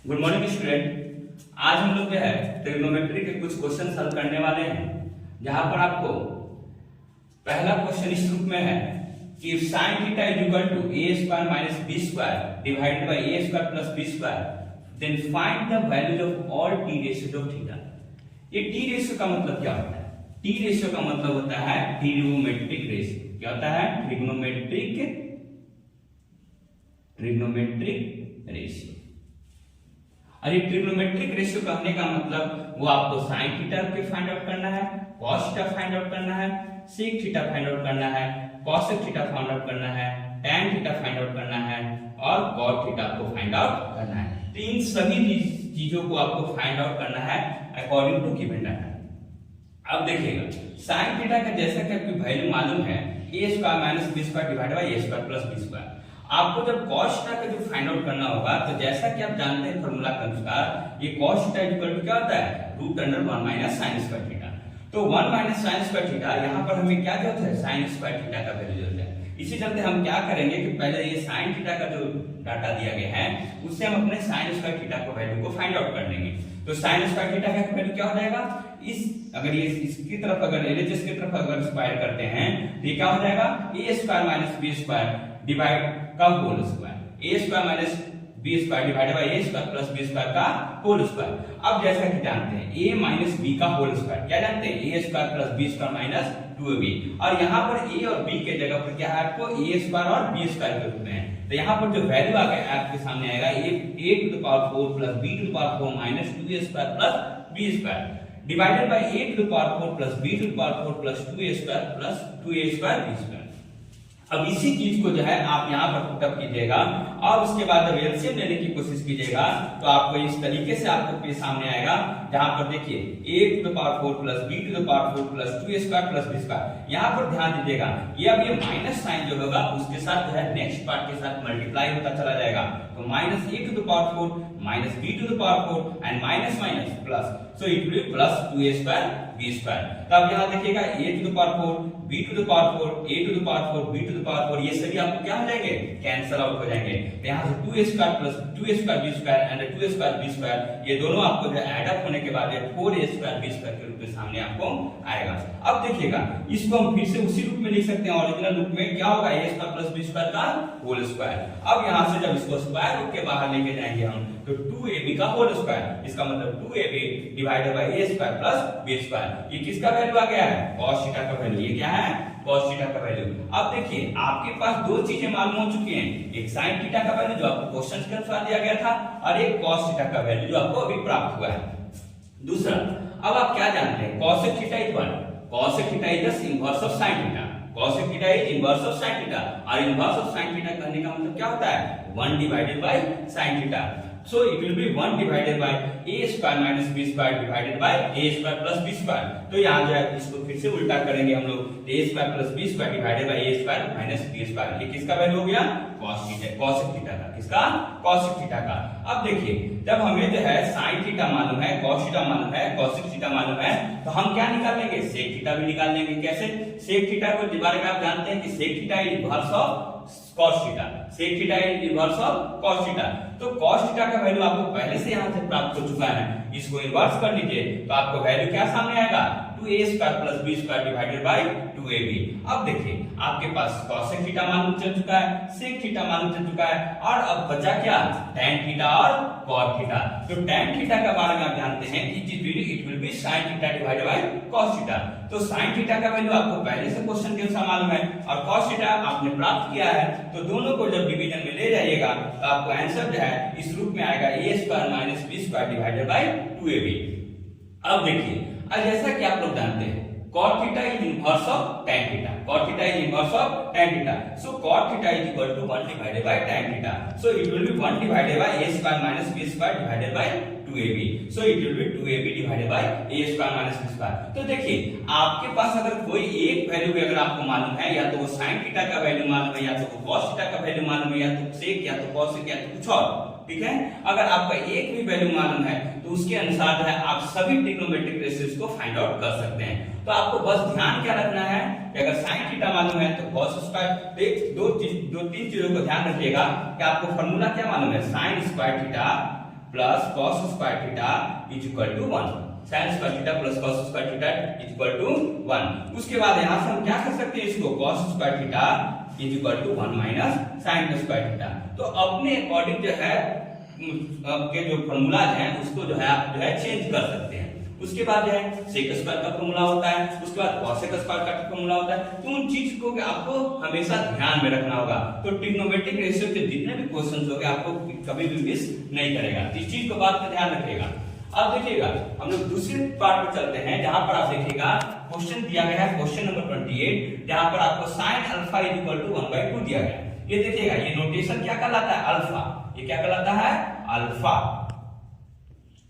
Good morning student. आज हम लोग जो है ट्रिग्नोमेट्री के कुछ क्वेश्चन सॉल्व करने वाले हैं, जहां पर आपको पहला क्वेश्चन इस रूप में है कि sin theta is equal to a square minus b square divided by a square plus b square, then find the values of all t ratios of theta. ये t रेशियो का मतलब क्या होता है? t रेशियो का मतलब होता है ट्रिग्नोमेट्रिक रेशियो। क्या होता है? Trigonometric ratio. और ये ट्रिग्नोमेट्रिक रेशियो कहने का मतलब वो आपको साइन थीटा के फाइंड आउट करना है, कॉस थीटा फाइंड आउट करना है, सेक थीटा फाइंड आउट करना है, कॉसेक थीटा फाइंड आउट करना है, टैन थीटा फाइंड आउट करना है और कॉट थीटा को फाइंड आउट करना है। तो इन सभी चीजों को आपको फाइंड आउट करना है अकॉर्डिंग टू गिवन डाटा। अब देखिएगा साइन थीटा का जैसा कि आपकी वैल्यू मालूम है a square minus b square divided by a square plus b square. आपको जब cos थीटा का जो फाइंड आउट करना होगा तो जैसा कि आप जानते हैं फॉर्मूला के अनुसार ये cos थीटा इक्वल टू क्या होता है? Root under 1 minus sin square theta. तो 1 माइनस sin स्क्वायर थीटा यहां पर हमें क्या जरूरत है? sin स्क्वायर थीटा का वैल्यू जरूरत है। इसी चलते हम क्या करेंगे कि पहले ये sin थीटा का जो डाटा दिया गया है उससे हम अपने sin स्क्वायर थीटा को वैल्यू को फाइंड आउट कर लेंगे। तो sin स्क्वायर थीटा का वैल्यू क्या हो जाएगा? अगर ये इसकी तरफ अगर LHS की तरफ अगर स्क्वायर करते हैं तो ये क्या हो जाएगा? a square minus b square divide का whole square, a square minus b square divided by a square plus b square का होल स्क्वायर। अब जैसा कि जानते हैं a माइनस b का होल स्क्वायर, क्या जानते हैं? a square plus b square minus 2ab। और यहाँ पर a और b के जगह पर क्या है आपको? a स्क्वायर और b स्क्वायर के रूप में है। तो यहाँ पर जो वैल्यू आ गया आपके सामने आएगा a to the power 4 plus b to the power 4 minus 2a square plus b square divided by a to the power 4 plus b to the power 4 plus 2a square plus 2a square b square. अब इसी चीज को जो है आप यहाँ पर put up कीजिएगा और उसके बाद जब एलसीएम लेने की कोशिश कीजिएगा तो आपको इस तरीके से आपको पेज सामने आएगा, जहां पर देखिए a to the power 4 plus b to the power 4 plus 2a square plus b square. यहाँ पर ध्यान दीजिएगा ये अब ये माइनस साइन जो होगा उसके साथ जो है नेक्स्ट पार्ट के साथ मल्टीप्लाई होता चला जाएगा। तो minus a to the power 4 minus b to the power 4 and minus minus plus, so it will be plus 2a square b square. तो अब यहाँ देखिएगा a to the power 4 b to the power 4 a to the power 4 b to the power 4 ये सभी आपको क्या हो जाएंगे? कैंसिल आउट हो जाएंगे। तो यहाँ से 2a square plus 2a square b square and 2a square b square ये दोनों आपको जो ऐड अप होने के बाद 4a स्क्वायर b स्क्वायर के रूप में सामने आपको आएगा। अब देखिएगा इसको हम फिर से उसी रूप में लिख सकते हैं, ओरिजिनल रूप में क्या होगा? a square plus b square का होल स्क्वायर। अब यहाँ से जब इसको स्क्वायर रूट के बाहर लेके जाएंगे हम तो 2ab का होल स्क्वायर, इसका मतलब 2ab divided by a square plus b square. ये किसका वैल्यू आ गया है? cos थीटा का वैल्यू। ये क्या है? cos थीटा का वैल्यू। अब देखिए आपके पास दो चीजें मालूम हो चुकी हैं, एक sin थीटा का वैल्यू जो आपको क्वेश्चन के अनुसार दिया गया था और एक cos थीटा का वैल्यू जो आपको अभी प्राप्त हुआ है। दूसरा, अब आप क्या जानते हैं? cosec theta is what? cosec theta is the inverse of sin theta. cosec theta is inverse of sin theta और इनवर्स ऑफ sin थीटा कहने का मतलब क्या होता है? 1 divided bye sin theta. So it will be 1 divided by a square minus b square divided by a square plus b square। तो यहाँ जो है इसको फिर से उल्टा करेंगे हम लोग, a square plus b square divided by a square minus b square। ये किसका वैल्यू हो गया? cos थीटा, cosec थीटा का। किसका? cosec थीटा का। अब देखिए जब हमें जो है sin थीटा मालूम है, cos थीटा मालूम है, cosec थीटा मालूम है तो हम क्या निकाल लेंगे? sec थीटा भी निकाल लेंगे। कैसे? sec थीटा को बारे में आप जानते हैं कि sec theta is inverse of cos theta, sec theta is inverse of cos theta. तो cos थीटा का वैल्यू आपको पहले से यहां से प्राप्त हो चुका है, इसको इनवर्स कर लीजिए तो आपको वैल्यू क्या सामने आएगा? 2a square plus b square divided by 2ab। अब देखिए आपके पास cosec थीटा मालूम चल चुका है, sec थीटा मालूम चल चुका है और अब बचा क्या? tan थीटा और cot थीटा। तो tan थीटा का बारे में आप जानते हैं कि it will B sin theta divided by cos theta. तो sin थीटा का वैल्यू आपको पहले से क्वेश्चन के अनुसार मालूम है और cos थीटा आपने प्राप्त किया है, तो दोनों को जब डिवीजन में ले जाइएगा तो आपको आंसर जो है इस रूप में आएगा a square minus b square divided by 2ab। अब देखिए जैसा कि आप लोग जानते हैं cot theta is inverse of tan theta, cot theta is inverse of tan theta. So cot theta is equal to 1 divided by tan theta. So it will be 1 divided by a square minus b square divided by 2ab। So it will be 2ab divided by a square minus b square. तो देखिए आपके पास अगर कोई एक value भी अगर आपको मालूम है, या तो वो sin थीटा का वैल्यू मालूम है, या तो वो cos थीटा का वैल्यू मालूम है, या तो sec या तो cosec या तो कुछ और, ठीक है? अगर आपका एक भी वैल्यू मालूम है तो उसके अनुसार जो है आप सभी ट्रिग्नोमेट्रिक रेशियोज को फाइंड आउट कर सकते हैं। तो आपको बस ध्यान क्या रखना है कि अगर sin थीटा मालूम है तो cos स्क्वायर, दो तीन चीजों को ध्यान रखिएगा कि आपको फार्मूला क्या मालूम है? sin square theta plus cos square theta is equal to 1, sine square theta plus cos square theta is equal to 1। उसके बाद यहां से हम क्या कर सकते हैं, इसको cos square theta is equal to 1 minus sine square theta. तो अपने अकॉर्डिंग जो है आपके जो फॉर्मूला है उसको जो है आप जो है चेंज कर सकते हैं। उसके बाद जो है सेक स्क्वायर का फॉर्मूला होता है, उसके बाद कॉसेक स्क्वायर का फॉर्मूला होता है। तो उन चीज को आपको हमेशा ध्यान में रखना होगा। तो ट्रिग्नोमेट्रिक रेशियो के जितने भी क्वेश्चंस होंगे आपको कभी भी मिस नहीं करेगा, इस चीज को बात में ध्यान रखिएगा। अब देखिएगा हम लोग दूसरे पार्ट में चलते हैं, जहां पर आप देखिएगा क्वेश्चन दिया गया है क्वेश्चन नंबर 28, जहां पर आपको sin alpha is equal to 1/2 दिया गया है। ये देखिएगा ये नोटेशन क्या कहलाता है, अल्फा। ये क्या कहलाता है, अल्फा।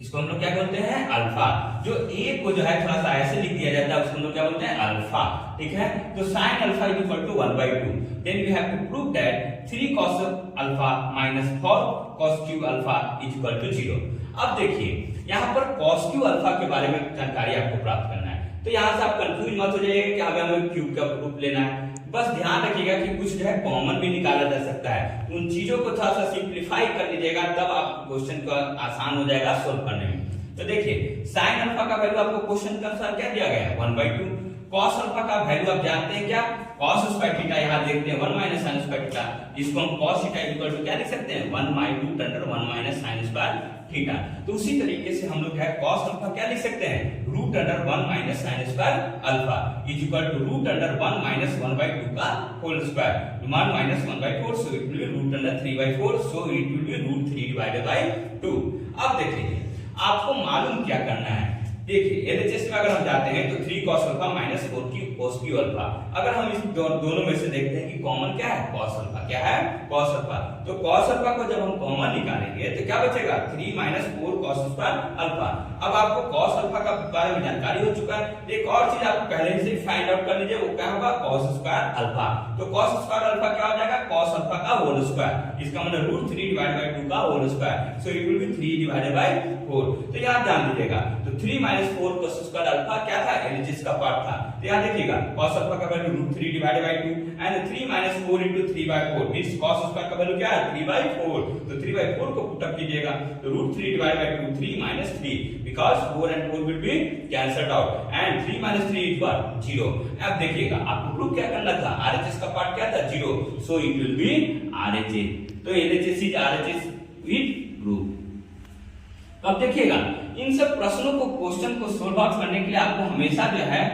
इसको हम लोग क्या बोलते हैं, अल्फा। जो ए को जो है थोड़ा सा ऐसे लिख दिया जाता है उसको हम लोग क्या बोलते हैं, अल्फा। ठीक है, तो sin alpha is equal to 1/2। Then we have to prove that 3 cos alpha minus 4 cos cube alpha is equal to 0। अब देखिए यहाँ पर cos क्यूब अल्फा के बारे में जानकारी आपको प्राप्त करना है। तो यहाँ से आप कंफ्यूज मत हो जाइएगा कि हमें क्यूब का प्रूफ लेना है। बस ध्यान रखिएगा कि कुछ जो है कॉमन भी निकाला जा सकता है, उन चीजों को थोड़ा सा सिंप्लीफाई कर लीजिएगा, तब आप क्वेश्चन को आसान हो जाएगा सोल्व करने में। तो देखिए साइन अल्फा का वैल्यू आपको क्वेश्चन के अनुसार क्या दिया गया है, 1/2। कॉस अल्फा का वैल्यू आप जानते हैं क्या, कॉस स्क्वायर थीटा। यहाँ देखते हैं 1 माइनस साइन स्क्वायर थीटा, इसको हम कॉस थीटा इक्वल टू क्या लिख सकते हैं, 1/√1 माइनस साइन स्क्वायर थीटा। तो उसी तरीके से हम लोग है कॉस अल्फा क्या लिख सकते हैं, √1 minus sine square alpha is equal to √1 minus 1/2 का whole square, 1 minus 1/4, so it will be √3/4, so it will be √3 divided by 2। अब देखिए आपको मालूम क्या करना है, देखिए एलएचएस में अगर हम जाते हैं तो 3 cos alpha minus 4 cos Q alpha. अगर हम इस दोनों में से देखते हैं कि कॉमन क्या है, cos अल्फा। क्या है, cos अल्फा। तो cos अल्फा को जब हम कॉमन निकालेंगे तो क्या बचेगा, 3 माइनस 4 cos स्क्वायर अल्फा। अब आपको cos अल्फा का बारे में जानकारी हो चुका है। एक और चीज आप पहले से फाइंड आउट कर लीजिए, वो क्या होगा, cos स्क्वायर अल्फा। तो cos स्क्वायर अल्फा क्या हो जाएगा, cos अल्फा का होल स्क्वायर, इसका मतलब √3 डिवाइडेड बाय 2 का whole square, so it will be 3 divided by 4। तो यहां जान लीजिएगा, तो 3 माइनस 4 cos स्क्वायर अल्फा क्या था, एलएचएस का पार्ट था। तो यहां देखिएगा cos अल्फा का value √3 divided by 2 and 3 minus 4 into 3/4 means cos square का वैल्यू क्या है, 3/4। तो 3/4 को पुट अप कीजिएगा तो √3 divided by 2, 3 minus 3, because 4 and 4 will be cancelled out and 3 minus 3 is what, 0। अब देखिएगा आपको प्रूफ क्या करना था, आरएचएस का पार्ट क्या था, 0, so it will be RHS. तो LHS is RHS with proof. अब देखिएगा इन सब प्रश्नों को, क्वेश्चन को सोल्व आउट करने के लिए आपको हमेशा जो है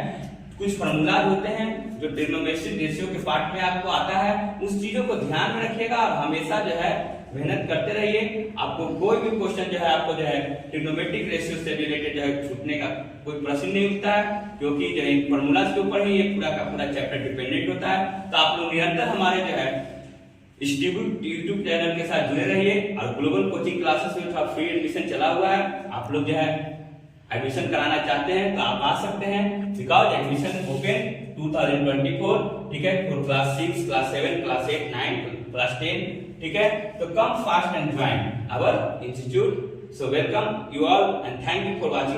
कुछ फॉर्मूला होते हैं जो ट्रिग्नोमेट्रिक रेशियो के पार्ट में आपको आता है, उस चीजों को ध्यान में रखिएगा और हमेशा जो है मेहनत करते रहिए। आपको कोई भी क्वेश्चन जो है आपको जो है ट्रिग्नोमेट्रिक रेशियो से रिलेटेड जो है छूटने का कोई प्रश्न नहीं उठता है, क्योंकि जो है फॉर्मूलाज के ऊपर ही ये पूरा का पूरा चैप्टर डिपेंडेंट होता है। तो आप लोग निरंतर हमारे जो है इस यूट्यूब चैनल के साथ जुड़े रहिए और ग्लोबल कोचिंग क्लासेस में फ्री एडमिशन चला हुआ है। आप लोग जो है एडमिशन कराना चाहते हैं तो आप आ सकते हैं, बिकॉज एडमिशन ओपन 2024, ठीक है, for class 6, class 7, class 8, 9, class 10, ठीक है। तो come fast and join our institute. So welcome you all and thank you for watching.